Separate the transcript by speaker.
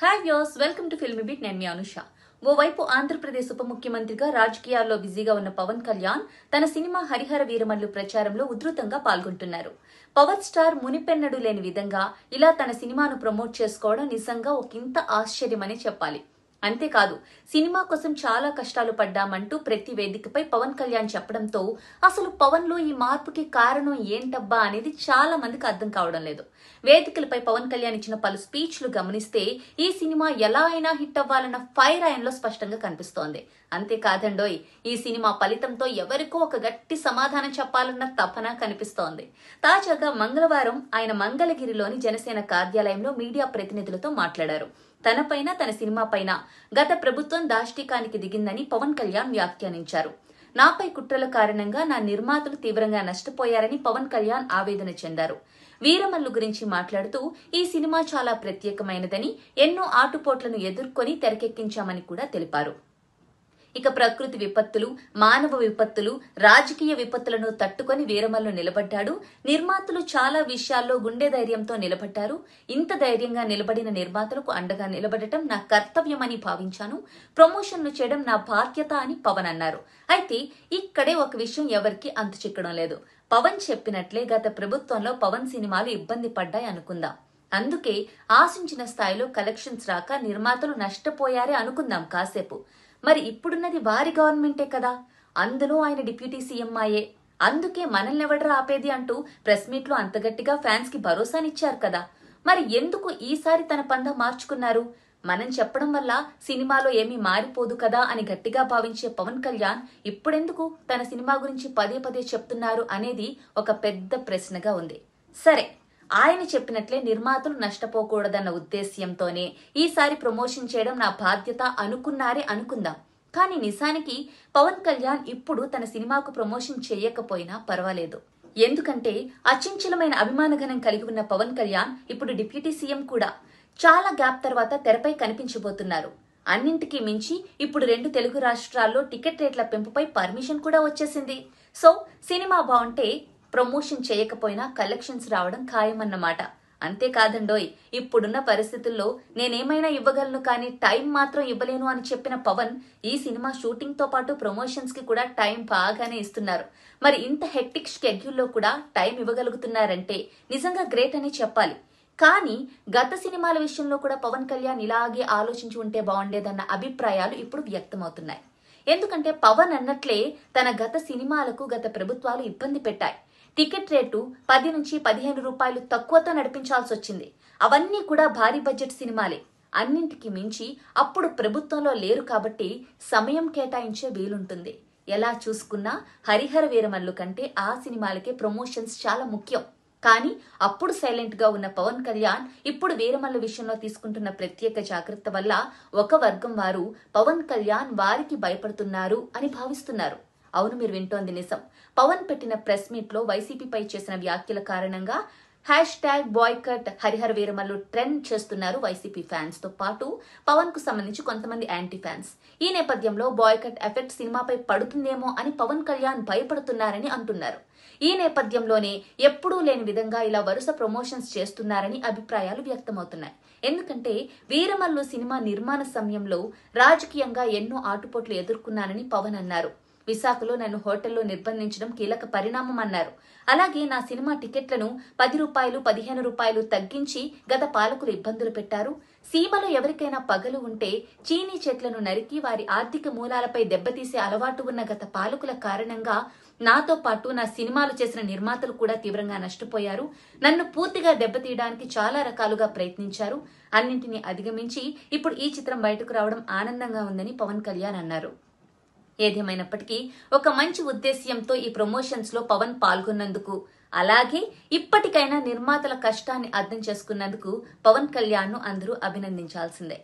Speaker 1: Hi views, welcome to filmy beat. నేను మీ అనుష. ఓవైపు ఆంధ్రప్రదేశ్ ఉప ముఖ్యమంత్రిగా రాజకీయాల్లో బిజీగా ఉన్న పవన్ కళ్యాణ్ తన సినిమా హరిహర వీరమల్లు ప్రచారంలో ఉధృతంగా పాల్గొంటున్నారు. పవర్ స్టార్ మునిపెన్నడు లేని విధంగా ఇలా తన సినిమాను ప్రమోట్ చేసుకోవడం నిజంగా ఒకంత ఆశ్చర్యమని చెప్పాలి. అంతేకాదు, సినిమా కోసం చాలా కష్టాలు పడ్డామంటూ ప్రతి వేదికపై పవన్ కళ్యాణ్ చెప్పడంతో అసలు పవన్ లో ఈ మార్పుకి కారణం ఏంటబ్బా అనేది చాలా మందికి అర్థం కావడం లేదు. వేదికలపై పవన్ కళ్యాణ్ ఇచ్చిన పలు స్పీచ్లు గమనిస్తే ఈ సినిమా ఎలా అయినా హిట్ అవ్వాలన్న ఫైర్ ఆయనలో స్పష్టంగా కనిపిస్తోంది. అంతేకాదండోయ్, ఈ సినిమా ఫలితంతో ఎవరికో ఒక గట్టి సమాధానం చెప్పాలన్న తపన కనిపిస్తోంది. తాజాగా మంగళవారం ఆయన మంగళగిరిలోని జనసేన కార్యాలయంలో మీడియా ప్రతినిధులతో మాట్లాడారు. తనపైన తన సినిమా పైన గత ప్రభుత్వం దాష్టికానికి దిగిందని పవన్ కళ్యాణ్ వ్యాఖ్యానించారు. నాపై కుట్రల కారణంగా నా నిర్మాతలు తీవ్రంగా నష్టపోయారని పవన్ కళ్యాణ్ ఆవేదన చెందారు. వీరమల్లు గురించి మాట్లాడుతూ ఈ సినిమా చాలా ప్రత్యేకమైనదని, ఎన్నో ఆటుపోట్లను ఎదుర్కొని తెరకెక్కించామని కూడా తెలిపారు. ఇక ప్రకృతి విపత్తులు, మానవ విపత్తులు, రాజకీయ విపత్తులను తట్టుకొని వీరమల్లు నిలబడ్డాడు. నిర్మాతలు చాలా విషయాల్లో గుండె ధైర్యంతో నిలబడ్డారు. ఇంత ధైర్యంగా నిలబడిన నిర్మాతలకు అండగా నిలబడటం నా కర్తవ్యమని భావించాను. ప్రమోషన్లు చేయడం నా బాధ్యత అని పవన్ అన్నారు. అయితే ఇక్కడే ఒక విషయం ఎవరికి అంతు చిక్కడం లేదు. పవన్ చెప్పినట్లే గత ప్రభుత్వంలో పవన్ సినిమాలు ఇబ్బంది పడ్డాయి అనుకుందాం. అందుకే ఆశించిన స్థాయిలో కలెక్షన్స్ రాక నిర్మాతలు నష్టపోయారే అనుకుందాం కాసేపు. మరి ఇప్పుడున్నది వారి గవర్నమెంటే కదా, అందులో ఆయన డిప్యూటీ సీఎం అయ్యే. అందుకే మనల్ని ఎవడరా ఆపేది అంటూ ప్రెస్ మీట్ లో అంత గట్టిగా ఫ్యాన్స్ కి భరోసానిచ్చారు కదా. మరి ఎందుకు ఈసారి తన పంద మార్చుకున్నారు? మనం చెప్పడం వల్ల సినిమాలో ఏమీ మారిపోదు కదా అని గట్టిగా భావించే పవన్ కళ్యాణ్ ఇప్పుడెందుకు తన సినిమా గురించి పదే పదే చెప్తున్నారు అనేది ఒక పెద్ద ప్రశ్నగా ఉంది. సరే, ఆయన చెప్పినట్లే నిర్మాతలు నష్టపోకూడదన్న ఉద్దేశ్యంతోనే ఈసారి ప్రమోషన్ చేయడం నా బాధ్యత అనుకున్నారే అనుకుందాం. కానీ నిజానికి పవన్ కళ్యాణ్ ఇప్పుడు తన సినిమాకు ప్రమోషన్ చేయకపోయినా పర్వాలేదు. ఎందుకంటే అచంచలమైన అభిమానగణం కలిగి ఉన్న పవన్ కళ్యాణ్ ఇప్పుడు డిప్యూటీ సీఎం కూడా. చాలా గ్యాప్ తర్వాత తెరపై కనిపించబోతున్నారు. అన్నింటికీ మించి ఇప్పుడు 2 తెలుగు రాష్ట్రాల్లో టికెట్ రేట్ల పెంపుపై పర్మిషన్ కూడా వచ్చేసింది. సో సినిమా బాగుంటే ప్రమోషన్ చేయకపోయినా కలెక్షన్స్ రావడం ఖాయమన్నమాట. అంతేకాదండోయ్, ఇప్పుడున్న పరిస్థితుల్లో నేనేమైనా ఇవ్వగలను కానీ టైం మాత్రం ఇవ్వలేను అని చెప్పిన పవన్ ఈ సినిమా షూటింగ్ తో పాటు ప్రమోషన్స్ కి కూడా టైం బాగానే ఇస్తున్నారు. మరి ఇంత హెక్టిక్ షెడ్యూల్లో కూడా టైం ఇవ్వగలుగుతున్నారంటే నిజంగా గ్రేట్ అని చెప్పాలి. కానీ గత సినిమాల విషయంలో కూడా పవన్ కళ్యాణ్ ఇలాగే ఆలోచించి ఉంటే బాగుండేదన్న అభిప్రాయాలు ఇప్పుడు వ్యక్తమవుతున్నాయి. ఎందుకంటే పవన్ అన్నట్లే తన గత సినిమాలకు గత ప్రభుత్వాలు ఇబ్బంది పెట్టాయి. టికెట్ రేటు 10 నుంచి 15 రూపాయలు తక్కువతో నడిపించాల్సి వచ్చింది. అవన్నీ కూడా భారీ బడ్జెట్ సినిమాలే. అన్నింటికి మించి అప్పుడు ప్రభుత్వంలో లేరు కాబట్టి సమయం కేటాయించే వీలుంటుంది. ఎలా చూసుకున్నా హరిహర వీరమల్లు కంటే ఆ సినిమాలకే ప్రమోషన్స్ చాలా ముఖ్యం. కానీ అప్పుడు సైలెంట్ గా ఉన్న పవన్ కళ్యాణ్ ఇప్పుడు వీరమల్లు విషయంలో తీసుకుంటున్న ప్రత్యేక జాగ్రత్త వల్ల ఒక వర్గం వారు పవన్ కళ్యాణ్ వారికి భయపడుతున్నారు అని భావిస్తున్నారు. అవును, మీరు వింటోంది నిజం. పవన్ పెట్టిన ప్రెస్ మీట్ లో వైసీపీపై చేసిన వ్యాఖ్యల కారణంగా #బాయ్కట్ హరిహర వీరమల్లు ట్రెండ్ చేస్తున్నారు వైసీపీ ఫ్యాన్స్ తో పాటు పవన్ కు సంబంధించి కొంతమంది యాంటీ ఫ్యాన్స్. ఈ నేపథ్యంలో బాయ్కట్ ఎఫెక్ట్ సినిమాపై పడుతుందేమో అని పవన్ కళ్యాణ్ భయపడుతున్నారని అంటున్నారు. ఈ నేపథ్యంలోనే ఎప్పుడూ లేని విధంగా ఇలా వరుస ప్రమోషన్స్ చేస్తున్నారని అభిప్రాయాలు వ్యక్తమవుతున్నాయి. ఎందుకంటే వీరమల్లు సినిమా నిర్మాణ సమయంలో రాజకీయంగా ఎన్నో ఆటుపోట్లు ఎదుర్కొన్నానని పవన్ అన్నారు. విశాఖలో నన్ను హోటల్లో నిర్బంధించడం కీలక పరిణామం అన్నారు. అలాగే నా సినిమా టికెట్లను 10 రూపాయలు 15 రూపాయలు తగ్గించి గత పాలకులు ఇబ్బందులు పెట్టారు. సీమలో ఎవరికైనా పగలు ఉంటే చీనీ చెట్లను నరికి వారి ఆర్థిక మూలాలపై దెబ్బతీసే అలవాటు ఉన్న గత పాలకుల కారణంగా నాతో పాటు నా సినిమాలు చేసిన నిర్మాతలు కూడా తీవ్రంగా నష్టపోయారు. నన్ను పూర్తిగా దెబ్బతీయడానికి చాలా రకాలుగా ప్రయత్నించారు. అన్నింటినీ అధిగమించి ఇప్పుడు ఈ చిత్రం బయటకు రావడం ఆనందంగా ఉందని పవన్ కళ్యాణ్ అన్నారు. ఏదేమైనప్పటికీ ఒక మంచి ఉద్దేశ్యంతో ఈ ప్రమోషన్స్ లో పవన్ పాల్గొన్నందుకు, అలాగే ఇప్పటికైనా నిర్మాతల కష్టాన్ని అర్థం చేసుకున్నందుకు పవన్ కళ్యాణ్ ను అందరూ అభినందించాల్సిందే.